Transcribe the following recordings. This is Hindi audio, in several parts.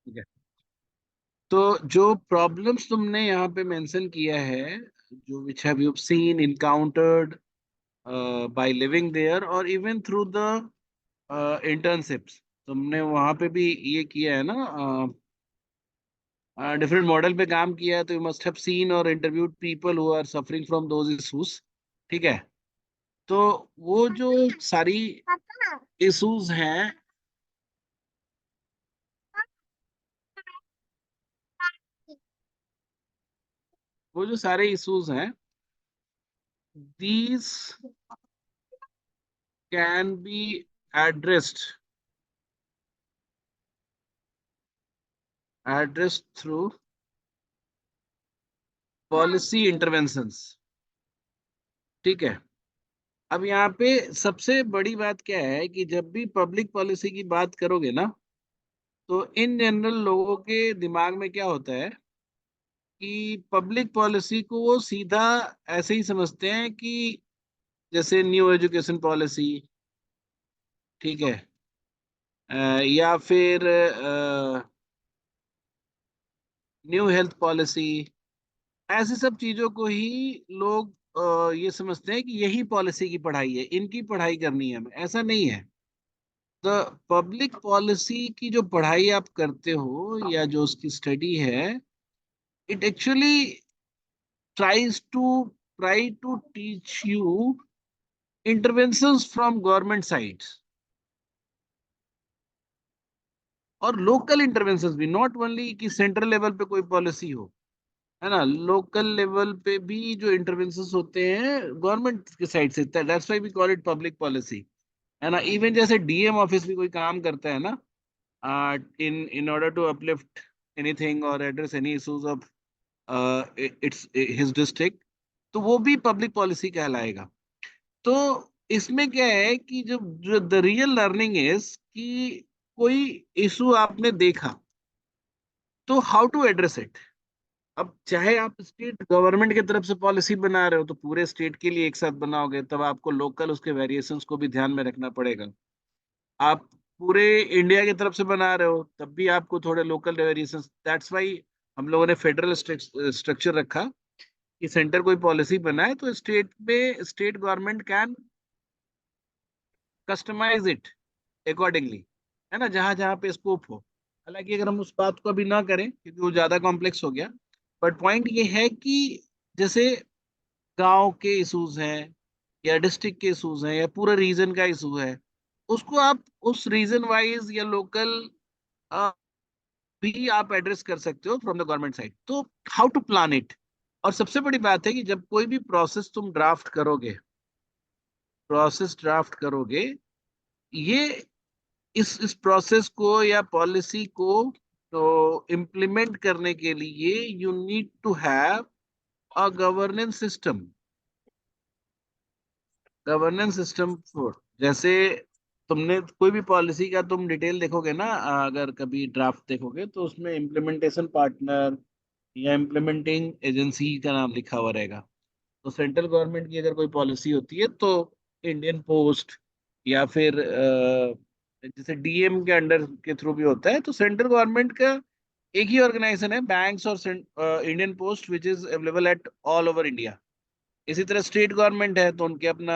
ठीक है। तो जो प्रॉब्लम्स तुमने यहाँ पे मेंशन किया है, जो which have you seen encountered by living there और इवन थ्रू द इंटर्नशिप्स, तुमने वहाँ पे भी ये किया है ना, डिफरेंट मॉडल पे काम किया है, तो यू मस्ट हैव सीन और interviewed people who are suffering from those issues. ठीक है। तो वो जो सारी इश्यूज हैं, वो जो सारे इश्यूज हैं, these can be addressed through policy interventions. ठीक है। अब यहाँ पे सबसे बड़ी बात क्या है कि जब भी पब्लिक पॉलिसी की बात करोगे ना, तो इन जनरल लोगों के दिमाग में क्या होता है कि पब्लिक पॉलिसी को वो सीधा ऐसे ही समझते हैं कि जैसे न्यू एजुकेशन पॉलिसी, ठीक है, या फिर न्यू हेल्थ पॉलिसी, ऐसी सब चीजों को ही लोग ये समझते हैं कि यही पॉलिसी की पढ़ाई है, इनकी पढ़ाई करनी है हमें। ऐसा नहीं है। तो पब्लिक पॉलिसी की जो पढ़ाई आप करते हो या जो उसकी स्टडी है, it actually tries to try to teach you interventions from government sides और लोकल इंटरवेंशंस भी, नॉट ओनली कि सेंट्रल लेवल पे कोई पॉलिसी हो, है ना, लोकल लेवल पे भी जो इंटरवेंशंस होते हैं गवर्नमेंट के साइड से, that's why we call it public policy. है ना, इवन जैसे डीएम ऑफिस भी कोई काम करता है ना, in in order to uplift anything और address any issues of its his district, तो वो भी पब्लिक पॉलिसी कहलाएगा। तो इसमें क्या है कि जो द रियल लर्निंग इज कि कोई इशू आपने देखा, तो हाउ टू एड्रेस इट। अब चाहे आप स्टेट गवर्नमेंट की तरफ से पॉलिसी बना रहे हो तो पूरे स्टेट के लिए एक साथ बनाओगे, तब आपको लोकल उसके वेरिएशंस को भी ध्यान में रखना पड़ेगा। आप पूरे इंडिया की तरफ से बना रहे हो तब भी आपको थोड़े लोकल वेरिएशंस, दैट्स वाई हम लोगों ने फेडरल स्ट्रक्चर रखा कि सेंटर कोई पॉलिसी बनाए तो स्टेट में state government can customise it accordingly, है ना, जहां जहां पे स्कोप हो। हालांकि अगर हम उस बात को अभी ना करें क्योंकि वो ज्यादा कॉम्प्लेक्स हो गया, बट पॉइंट ये है कि जैसे गांव के इश्यूज हैं या डिस्ट्रिक्ट के इश्यूज हैं या पूरे रीजन का इशू है, उसको आप उस रीजन वाइज या लोकल भी आप एड्रेस कर सकते हो फ्रॉम द गवर्नमेंट साइड। तो हाउ टू प्लान इट। और सबसे बड़ी बात है कि जब कोई भी प्रोसेस ड्राफ्ट करोगे, ये इस प्रोसेस को या पॉलिसी को तो इम्प्लीमेंट करने के लिए you need to have a governance system for, जैसे तुमने कोई भी पॉलिसी का तुम डिटेल देखोगे ना, अगर कभी ड्राफ्ट देखोगे तो उसमें इम्प्लीमेंटेशन पार्टनर या इम्प्लीमेंटिंग एजेंसी का नाम लिखा हुआ रहेगा। तो सेंट्रल गवर्नमेंट की अगर कोई पॉलिसी होती है तो इंडियन पोस्ट या फिर जैसे डीएम के अंडर के थ्रू भी होता है, तो सेंट्रल गवर्नमेंट का एक ही ऑर्गेनाइजेशन है बैंक्स और Indian post which is available at all over India. इसी तरह स्टेट गवर्नमेंट है तो उनके अपना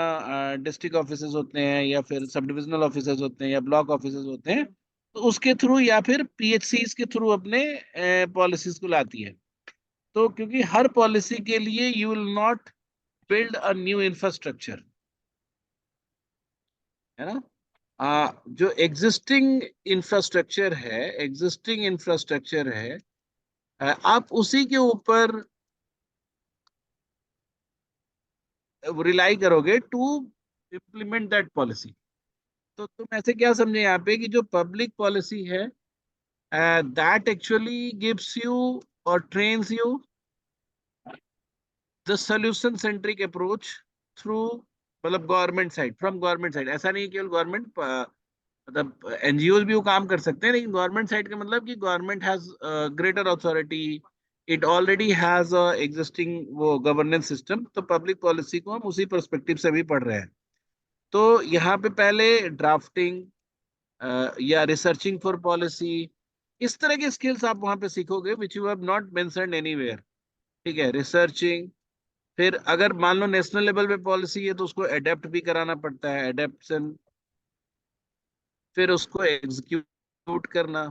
डिस्ट्रिक्ट ऑफिसेज होते हैं या फिर सब डिविजनल ऑफिसेज होते हैं या ब्लॉक ऑफिसेज होते हैं, तो उसके थ्रू या फिर पीएचसीज के थ्रू अपने पॉलिसीज को लाती है। तो क्योंकि हर पॉलिसी के लिए you will not build a new infrastructure, है ना, जो एग्जिस्टिंग इंफ्रास्ट्रक्चर है, आप उसी के ऊपर रिलाई करोगे टू इम्प्लीमेंट दैट पॉलिसी। तो तुम ऐसे क्या समझे यहाँ पे कि जो पब्लिक पॉलिसी है, दैट एक्चुअली गिव्स यू और trains you the solution centric approach through, मतलब गवर्नमेंट साइड ऐसा नहीं है केवल गवर्नमेंट, मतलब एनजीओ भी वो काम कर सकते हैं, लेकिन गवर्नमेंट साइड का मतलब कि government has greater authority, it already has existing वो गवर्नेंस सिस्टम। तो पब्लिक पॉलिसी को हम उसी पर्सपेक्टिव से भी पढ़ रहे हैं। तो यहाँ पे पहले ड्राफ्टिंग या रिसर्चिंग फॉर पॉलिसी इस तरह के स्किल्स आप वहां पे सीखोगे which you have not mentioned anywhere. ठीक है, रिसर्चिंग। फिर अगर मान लो नेशनल लेवल पे पॉलिसी है तो उसको अडेप्ट भी कराना पड़ता है, एडेप्शन। फिर उसको एग्जीक्यूट करना।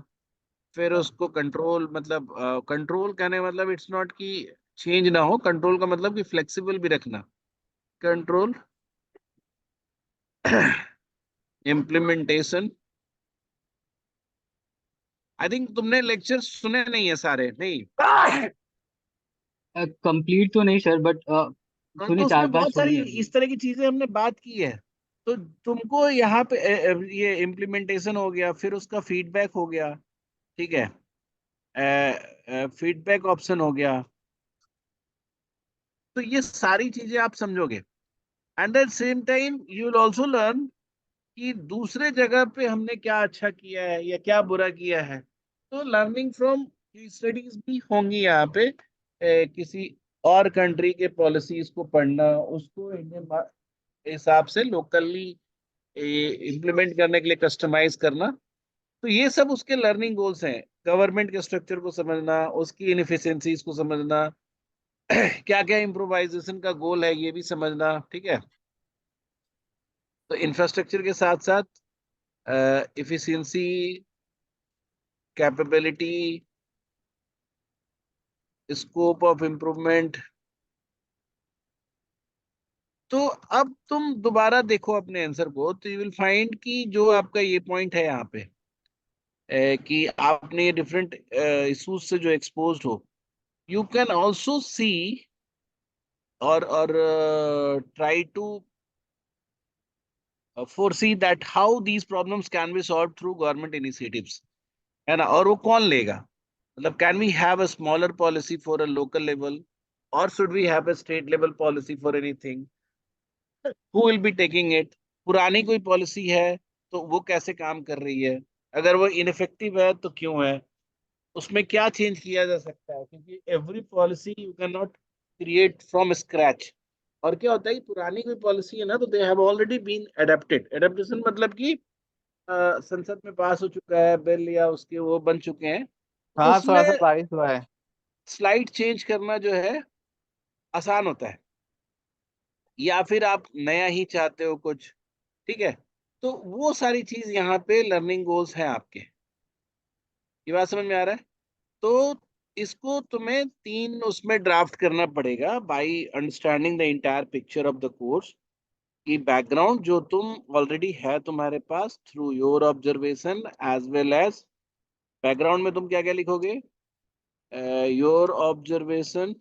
फिर उसको कंट्रोल, मतलब कंट्रोल कहने का मतलब इट्स नॉट कि चेंज ना हो, कंट्रोल का मतलब कि फ्लेक्सिबल भी रखना। Control, implementation. आई थिंक तुमने लेक्चर सुने नहीं है सारे, नहीं? कंप्लीट तो नहीं सर, बट हाँ, तो सुने, चार उसमें पांच बहुत सारी सुने हैं। इस तरह की चीजें हमने बात की है। तो तुमको यहाँ पे ये इम्प्लीमेंटेशन हो गया, फिर उसका फीडबैक हो गया। ठीक है, फीडबैक ऑप्शन हो गया। तो ये सारी चीजें आप समझोगे, and at same time you will also learn कि दूसरे जगह पे हमने क्या अच्छा किया है या क्या बुरा किया है। तो लर्निंग फ्रॉम स्टडीज भी होंगी यहाँ पे। किसी और कंट्री के पॉलिसीज को पढ़ना, उसको इंडियन हिसाब से लोकली इम्प्लीमेंट करने के लिए कस्टमाइज करना। तो ये सब उसके लर्निंग गोल्स हैं। गवर्नमेंट के स्ट्रक्चर को समझना, उसकी इनएफिशिएंसीज को समझना, क्या क्या इम्प्रोवाइजेशन का गोल है ये भी समझना। ठीक है, तो इंफ्रास्ट्रक्चर के साथ साथ efficiency, capability, scope of improvement. तो अब तुम दोबारा देखो अपने आंसर को, तो यू विल फाइंड कि जो आपका ये पॉइंट है यहाँ पे, कि आपने ये डिफरेंट इश्यूज से जो एक्सपोज्ड हो, यू कैन ऑल्सो सी और try to foresee that how these problems can be solved through government initiatives, है ना? और वो कौन लेगा? मतलब can we have a smaller policy for a local level, और should we have a state level policy for anything? Who will be taking it? पुरानी कोई पॉलिसी है तो वो कैसे काम कर रही है? अगर वो इनफेक्टिव है तो क्यों है? उसमें क्या चेंज किया जा सकता है? क्योंकि every policy you can not create from scratch. और क्या होता है कि पुरानी कोई पॉलिसी है ना, तो they have already been adapted. Adaptation मतलब कि संसद में पास हो चुका है बिल, या उसके वो बन चुके हैं, तो हाँ, उसमें थोड़ा सा बारिश हुआ है। स्लाइड चेंज करना जो है आसान होता है। या फिर आप नया ही चाहते हो कुछ, ठीक है, तो वो सारी चीज यहाँ पे लर्निंग गोल्स हैं आपके। ये बात समझ में आ रहा है? तो इसको तुम्हें तीन उसमें ड्राफ्ट करना पड़ेगा by understanding the entire picture of the course, की बैकग्राउंड जो तुम ऑलरेडी है तुम्हारे पास through your observation as well as. Background में तुम क्या क्या लिखोगे? Your observation,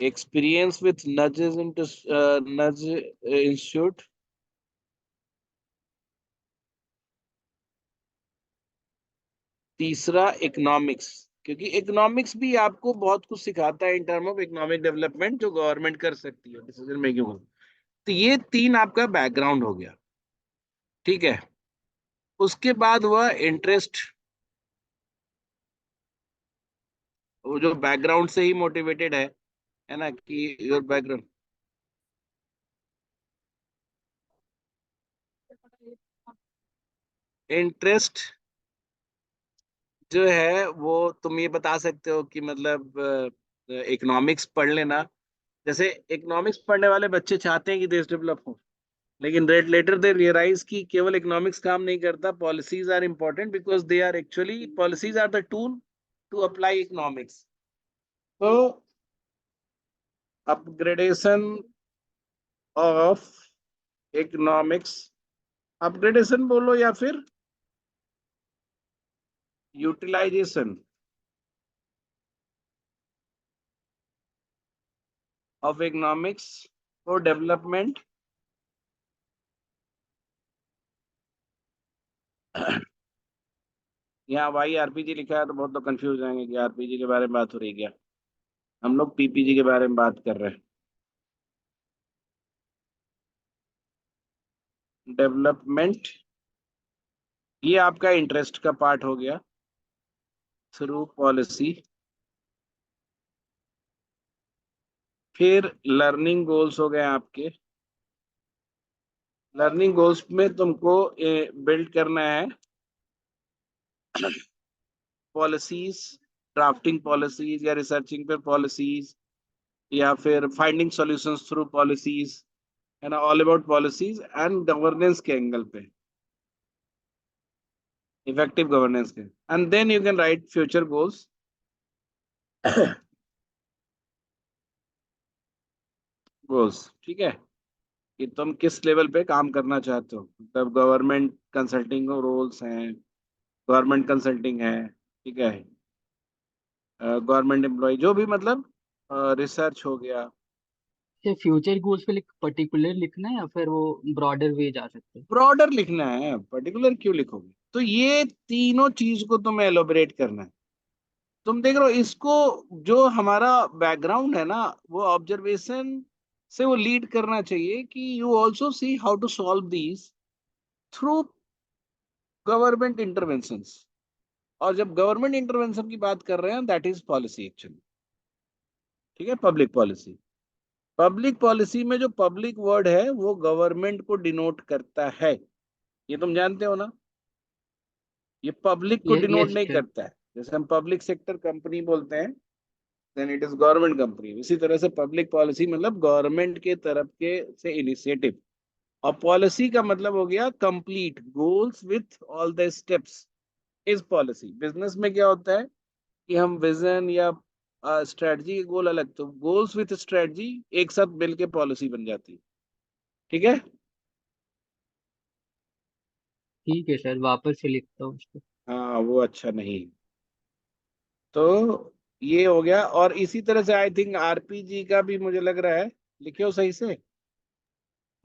experience with nudges into nudge institute. तीसरा इकोनॉमिक्स, क्योंकि इकोनॉमिक्स भी आपको बहुत कुछ सिखाता है in term of economic development, जो गवर्नमेंट कर सकती है डिसीजन मेकिंग हो। तो ये तीन आपका बैकग्राउंड हो गया। ठीक है, उसके बाद हुआ इंटरेस्ट, वो जो बैकग्राउंड से ही मोटिवेटेड है ना, कि योर बैकग्राउंड। इंटरेस्ट जो है वो तुम ये बता सकते हो कि मतलब इकोनॉमिक्स पढ़ लेना। जैसे इकोनॉमिक्स पढ़ने वाले बच्चे चाहते हैं कि देश डेवलप हो, लेकिन रेट लेटर दे रियलाइज कि केवल इकोनॉमिक्स काम नहीं करता, policies are important because they are actually, policies are the tool to apply economics. तो अपग्रेडेशन ऑफ इकोनॉमिक्स, अपग्रेडेशन बोलो या फिर utilization of economics for development. यहाँ वाई आरपीजी लिखा है तो बहुत लोग कंफ्यूज जाएंगे कि आरपीजी के बारे में बात हो रही है क्या। हम लोग पीपीजी के बारे में बात कर रहे हैं। डेवलपमेंट, ये आपका इंटरेस्ट का पार्ट हो गया थ्रू पॉलिसी। फिर लर्निंग गोल्स हो गए आपके। लर्निंग गोल्स में तुमको बिल्ड करना है पॉलिसीज, ड्राफ्टिंग पॉलिसीज या रिसर्चिंग पे पॉलिसीज, या फिर फाइंडिंग सॉल्यूशंस थ्रू पॉलिसीज, है ना, all about policies and governance के एंगल पे, इफेक्टिव गवर्नेंस के, and then you can write future goals. Goals, ठीक है, कि तुम किस लेवल पे काम करना चाहते हो, मतलब गवर्नमेंट कंसल्टिंग रोल्स हैं, गवर्नमेंट कंसल्टिंग है, ठीक है, गवर्नमेंट एम्प्लॉय जो भी, मतलब रिसर्च हो गया। ये फ्यूचर गोल्स पे पर्टिकुलर लिखना है या फिर वो ब्रॉडर वे जा सकते हैं? ब्रॉडर लिखना है, पर्टिकुलर क्यों लिखोगे? तो ये तीनों चीज को तुम्हें एलोबरेट करना है। तुम देख रहे हो इसको, जो हमारा बैकग्राउंड है ना, वो ऑब्जर्वेशन से वो लीड करना चाहिए कि you also see how to solve these through government interventions. और जब गवर्नमेंट इंटरवेंशन की बात कर रहे हैं, दैट इज पॉलिसी एक्चुअली, ठीक है, पब्लिक पॉलिसी। पब्लिक पॉलिसी में जो पब्लिक वर्ड है वो गवर्नमेंट को डिनोट करता है, ये तुम जानते हो ना, ये पब्लिक को ये डिनोट यस नहीं सर। करता है। जैसे हम पब्लिक सेक्टर कंपनी बोलते हैं, then it is government company. इसी तरह से पब्लिक पॉलिसी मतलब गवर्नमेंट के तरफ के से इनिशिएटिव। और पॉलिसी का मतलब हो गया complete goals with all the steps is policy. Business में क्या होता है कि हम विजन या स्ट्रेटजी के गोल अलग, तो गोल्स विथ स्ट्रेटजी एक साथ मिलके पॉलिसी बन जाती है, ठीक है। ठीक है सर, वापस से लिखता हूँ उसको। हाँ वो अच्छा नहीं, तो ये हो गया। और इसी तरह से आई थिंक आरपीजी का भी मुझे लग रहा है, लिखे हो सही से।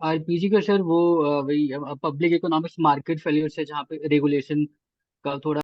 आरपीजी का सर वो वही पब्लिक इकोनॉमिक्स मार्केट फेल्योर से, जहाँ पे रेगुलेशन का थोड़ा